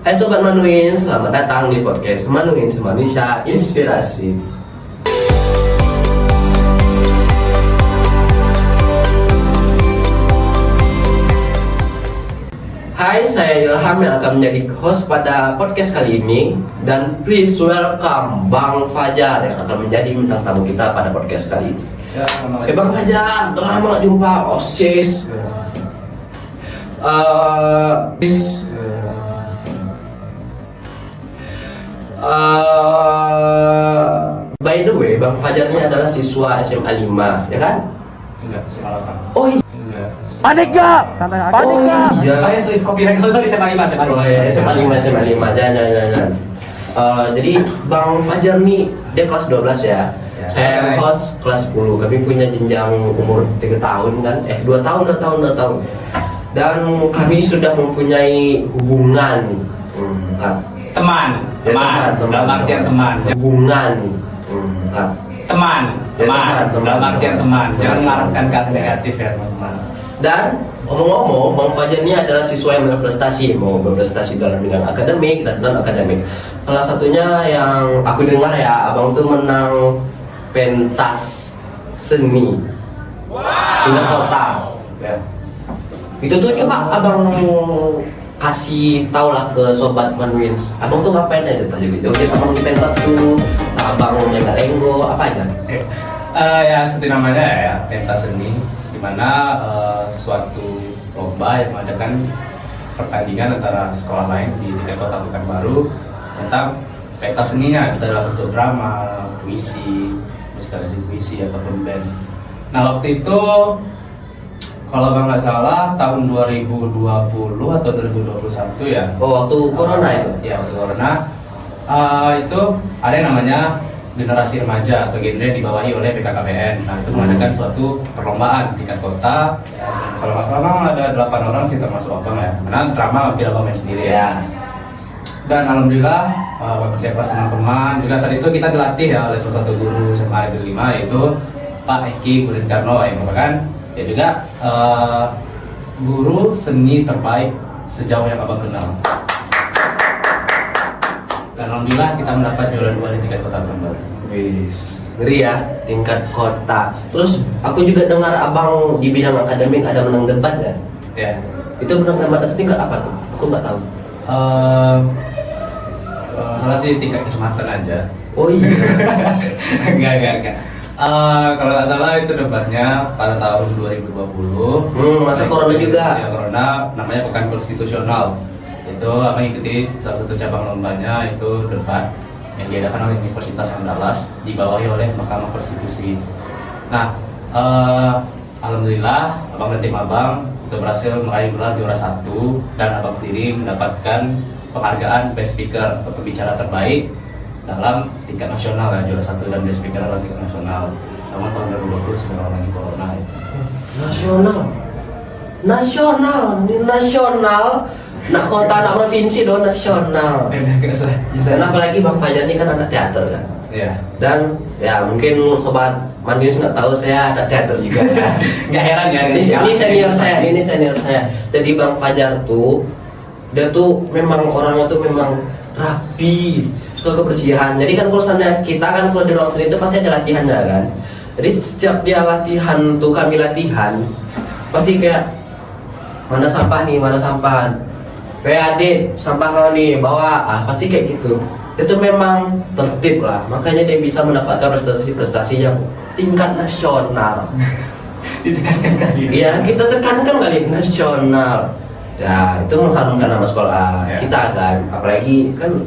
Hai Sobat Manuin, selamat datang di podcast Manuin Manusia Inspirasi. Hai, saya Ilham yang akan menjadi host pada podcast kali ini. Dan please welcome Bang Fajar yang akan menjadi bintang tamu kita pada podcast kali ini. Oke Bang Fajar, udah lama gak jumpa, OSIS. By the way, Bang Fajar ini adalah siswa SMA 5, ya kan? Enggak, SMA 8. Oh iya. Enggak. Panik gak? Panik gak? Iya. Oh ya, copyright. Sorry, SMA 5, SMA 5. Oh iya, SMA 5. Jangan. Jadi Bang Fajar nih, dia kelas 12 ya. Saya host kelas 10. Kami punya jenjang umur 3 tahun kan? 2 tahun. Dan kami sudah mempunyai hubungan. Teman. Dalam artian teman. Hubungan. Teman. Dalam artian teman. Jangan mengarahkan ke arah negatif ya, teman-teman. Dan ngomong-ngomong, Bang Fajar ini adalah siswa yang berprestasi, mau berprestasi dalam bidang akademik dan non-akademik. Salah satunya yang aku dengar ya, abang tuh menang pentas seni tingkat kota. Ya. Itu tuh coba abang kasih tau lah ke Sobat Manuin. Abang tuh ngapain aja tadi gitu? Oke, abang di pentas tuh, abang jaga lenggo, apa aja? Ya seperti namanya ya, pentas seni, di mana suatu lomba yang mengadakan pertandingan antara sekolah lain di tingkat kota Pekanbaru tentang pentas seninya, bisa dalam bentuk drama, puisi, musikalisasi puisi ataupun band. Nah waktu itu kalau nggak salah tahun 2020 atau 2021 ya. Oh, waktu corona itu? Ya waktu corona itu ada yang namanya generasi remaja atau genre dibawahi oleh BKKBN. Nah itu mengadakan suatu perlombaan tingkat kota. Ya, kalau nggak salah memang ada 8 orang sih termasuk abang ya. Karena drama tidak abang main sendiri ya. Dan alhamdulillah bekerja keras teman-teman. Juga saat itu kita dilatih ya oleh salah satu guru SMA Negeri 5 yaitu Pak Eki Gurinkarno yang merupakan ya juga guru seni terbaik sejauh yang abang kenal. Dan alhamdulillah kita mendapat juara 2 di tingkat kota Pekanbaru. Wis, ngeri ya, tingkat kota. Terus aku juga dengar abang di bidang akademik ada menang debat ya? Ya. Itu menang debat itu tingkat apa tuh? Aku nggak tahu. Salah sih tingkat kecamatan aja. Oh iya. Enggak. Kalau nggak salah itu debatnya pada tahun 2020. Masa corona juga. Ya, corona namanya Pekan Konstitusional. Itu apa ikuti salah satu cabang lombanya itu debat yang diadakan oleh Universitas Andalas dibawahi oleh Mahkamah Konstitusi. Nah, alhamdulillah abang dan tim abang itu berhasil meraih gelar juara 1 dan abang sendiri mendapatkan penghargaan Best Speaker atau pembicara terbaik dalam tingkat nasional ya, juara 1 dan Best Speaker dalam tingkat nasional sama tahun 2020 sebelum lagi corona ya. Nasional. Nak kota, nak provinsi dong, nasional. Dan apalagi Bang Fajar ini kan anak teater kan. Iya. Dan ya mungkin Sobat Manuin nggak tahu saya anak teater juga ya. Nggak heran ya. Ini senior saya. Jadi Bang Fajar tuh dia tuh memang orangnya tuh memang rapi, suka kebersihan. Jadi kan kalau sana kita kan kalau di ruang seni itu pasti ada latihannya kan. Jadi setiap dia latihan tuh kami latihan pasti kayak mana sampah. Adik, sampah kau nih bawa, pasti kayak gitu. Itu memang tertib lah, makanya dia bisa mendapatkan prestasi yang tingkat nasional. Ditekankan kali. Iya, kita tekankan kali nasional. Ya, itu mengharumkan nama sekolah Ya. kita kan. Apalagi kan,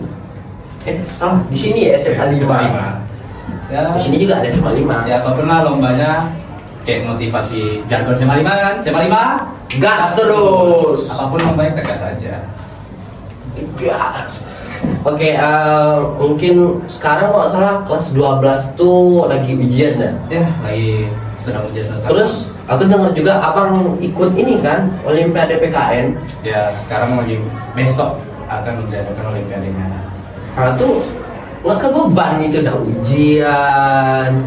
salah di sini ya SMA 5. Ya. Di sini juga ada SMA 5. Ya, apapun lah lombanya kayak motivasi jargon SMA 5 kan? SMA 5 Gas terus. apapun lombanya tegas aja. Gas. Oke, mungkin sekarang kalau nggak salah kelas 12 tuh lagi ujian ya. Ya, lagi sedang ujian semester. Terus aku dengar juga abang ikut ini kan Olimpiade PKN. Ya, sekarang lagi besok akan diadakan olimpiadenya. Nah tuh nggak kebeban itu udah ujian,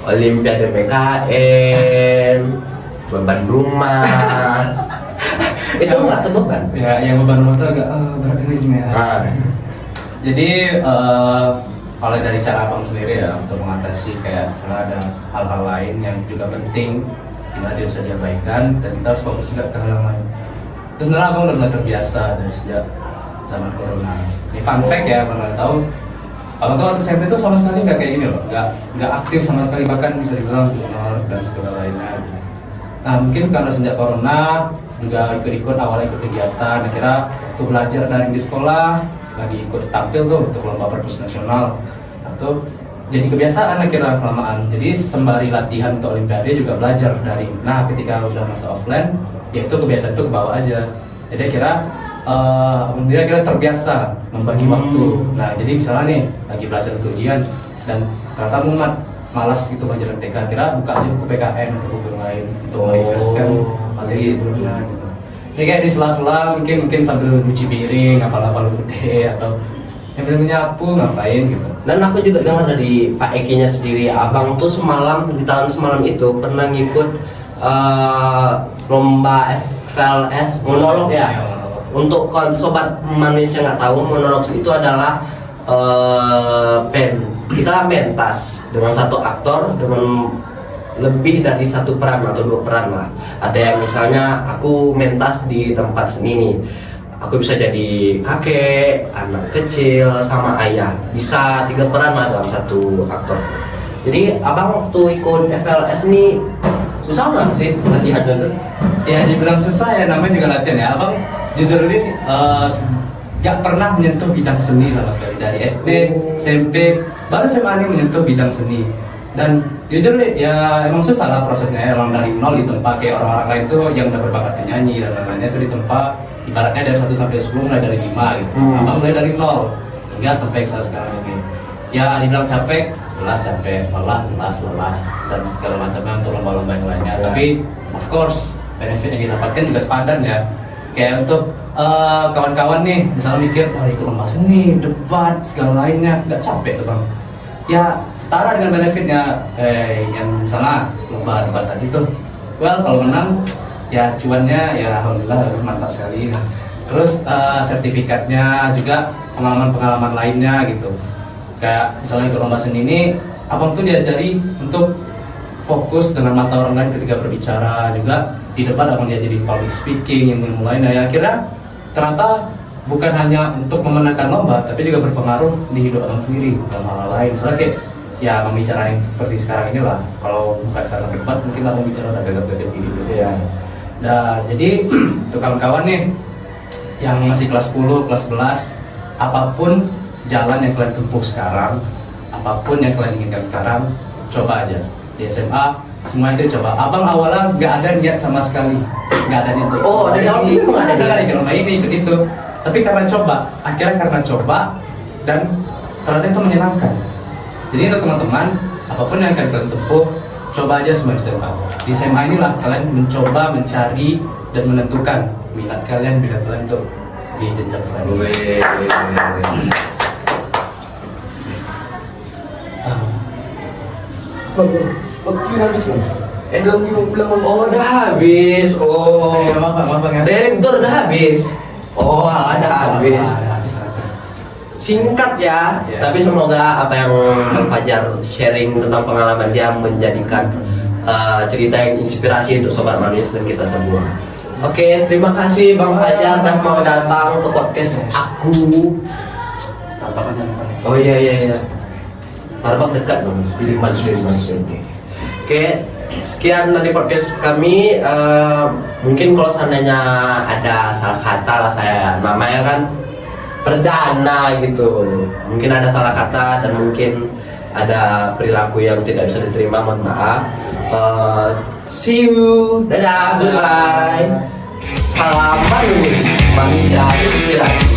Olimpiade PKN, beban rumah. Itu nggak terbeban. Ya, yang beban rumah tuh agak berat ini Jim, ya. Jadi kalau dari cara abang sendiri ya untuk mengatasi kayak kalau ada hal-hal lain yang juga penting gimana dia bisa diabaikan dan kita harus fokus juga ke hal yang lain. Terus sebenarnya abang udah mulai terbiasa dari sejak zaman corona. Ini fun fact ya, abang nggak tahu. Abang tuh waktu SMP tuh sama sekali nggak kayak gini loh, nggak aktif sama sekali, bahkan bisa dibilang donor dan segala lainnya. Gitu. Nah mungkin karena sejak corona juga ikut-ikut awalnya ikut kegiatan, akhirnya waktu belajar daring di sekolah lagi ikut tampil tuh untuk lomba perpus nasional atau jadi kebiasaan akhirnya kelamaan. Jadi sembari latihan untuk olimpiade juga belajar daring. Nah ketika udah masa offline ya itu kebiasaan itu kebawa aja. Jadi akhirnya alhamdulillah terbiasa membagi waktu. Nah jadi misalnya nih lagi belajar untuk ujian dan ternyata mumet malas gitu belajar MTK, kira buka aja buku PKN atau buku lain untuk merefreshkan materi sebelumnya gitu. Ini kayak di sela-sela mungkin sambil cuci piring, apal-apal gede atau yang menyapu ngapain gitu. Dan aku juga dengar dari Pak Eki-nya sendiri, abang tuh semalam di tahun semalam itu pernah ngikut lomba FLS monolog ya. Untuk sobat manusia nggak tahu, monolog itu adalah kita pentas dengan satu aktor dengan lebih dari satu peran atau dua peran lah. Ada yang misalnya aku mentas di tempat seni nih, aku bisa jadi kakek, anak kecil, sama ayah. Bisa 3 peran lah dalam satu aktor. Jadi abang waktu ikut FLS nih susah nggak sih latihannya tuh? Ya dibilang susah ya, namanya juga latihan ya. Abang jujur ini gak pernah menyentuh bidang seni sama sekali dari SD, SMP, baru SMA ini menyentuh bidang seni. Dan jujur nih ya emang susah lah prosesnya, emang dari nol ditempa kayak orang-orang lain tuh yang udah berbakat penyanyi dan lain-lainnya tuh ditempa ibaratnya dari 1 sampai 10 mulai dari 5 gitu. Abang mulai dari nol hingga sampai sekarang ini. Ya dibilang capek, jelas capek, lelah dan segala macamnya untuk lomba-lomba yang lainnya. Tapi of course benefit yang didapatkan juga sepadan ya. Kayak untuk kawan-kawan nih misalnya mikir wah ikut lomba seni, debat segala lainnya, nggak capek tuh bang. Ya setara dengan benefitnya yang misalnya lomba debat tadi tuh. Well kalau menang ya cuannya ya alhamdulillah mantap sekali. Terus sertifikatnya juga pengalaman-pengalaman lainnya gitu. Kayak misalnya ikut lomba seni ini, abang tuh diajari untuk fokus dengan mata orang lain ketika berbicara, juga di depan abang diajari public speaking yang lainnya. Ya akhirnya ternyata bukan hanya untuk memenangkan lomba, tapi juga berpengaruh di hidup abang sendiri dalam hal lain. Misalnya kayak ya membicarain seperti sekarang ini lah. Kalau bukan karena debat, mungkin abang bicara udah gagap-gagap gitu. Ya. Nah, jadi untuk kawan-kawan nih yang masih kelas 10, kelas 11, apapun jalan yang kalian tempuh sekarang, apapun yang kalian inginkan sekarang, coba aja. Di SMA semua itu coba. Abang awalnya nggak ada niat sama sekali, nggak ada niat. Oh dari awal ini nggak ada dari lomba ini ikut itu. Tapi karena coba, akhirnya karena coba dan ternyata itu menyenangkan. Jadi untuk teman-teman, apapun yang akan kalian tempuh, coba aja semua di SMA. Di SMA inilah kalian mencoba, mencari dan menentukan minat kalian, minat kalian untuk di jenjang selanjutnya. Waktu habis kan? Belum mau pulang. Oh udah habis. Oh Maaf ya. direktur udah habis. Oh ada habis. Singkat ya, tapi semoga apa yang Fajar sharing tentang pengalaman dia menjadikan cerita yang inspirasi untuk sobat manis dan kita semua. Oke, terima kasih Bang Fajar udah mau datang ke podcast aku. Oh iya. Starbucks dekat dong, pilih Sudirman. Oke, sekian dari podcast kami. Mungkin kalau seandainya ada salah kata lah, saya namanya kan perdana gitu. Mungkin ada salah kata dan mungkin ada perilaku yang tidak bisa diterima, mohon maaf. See you, dadah, goodbye. Salam manusia inspirasi.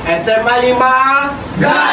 SMA 5 Gas!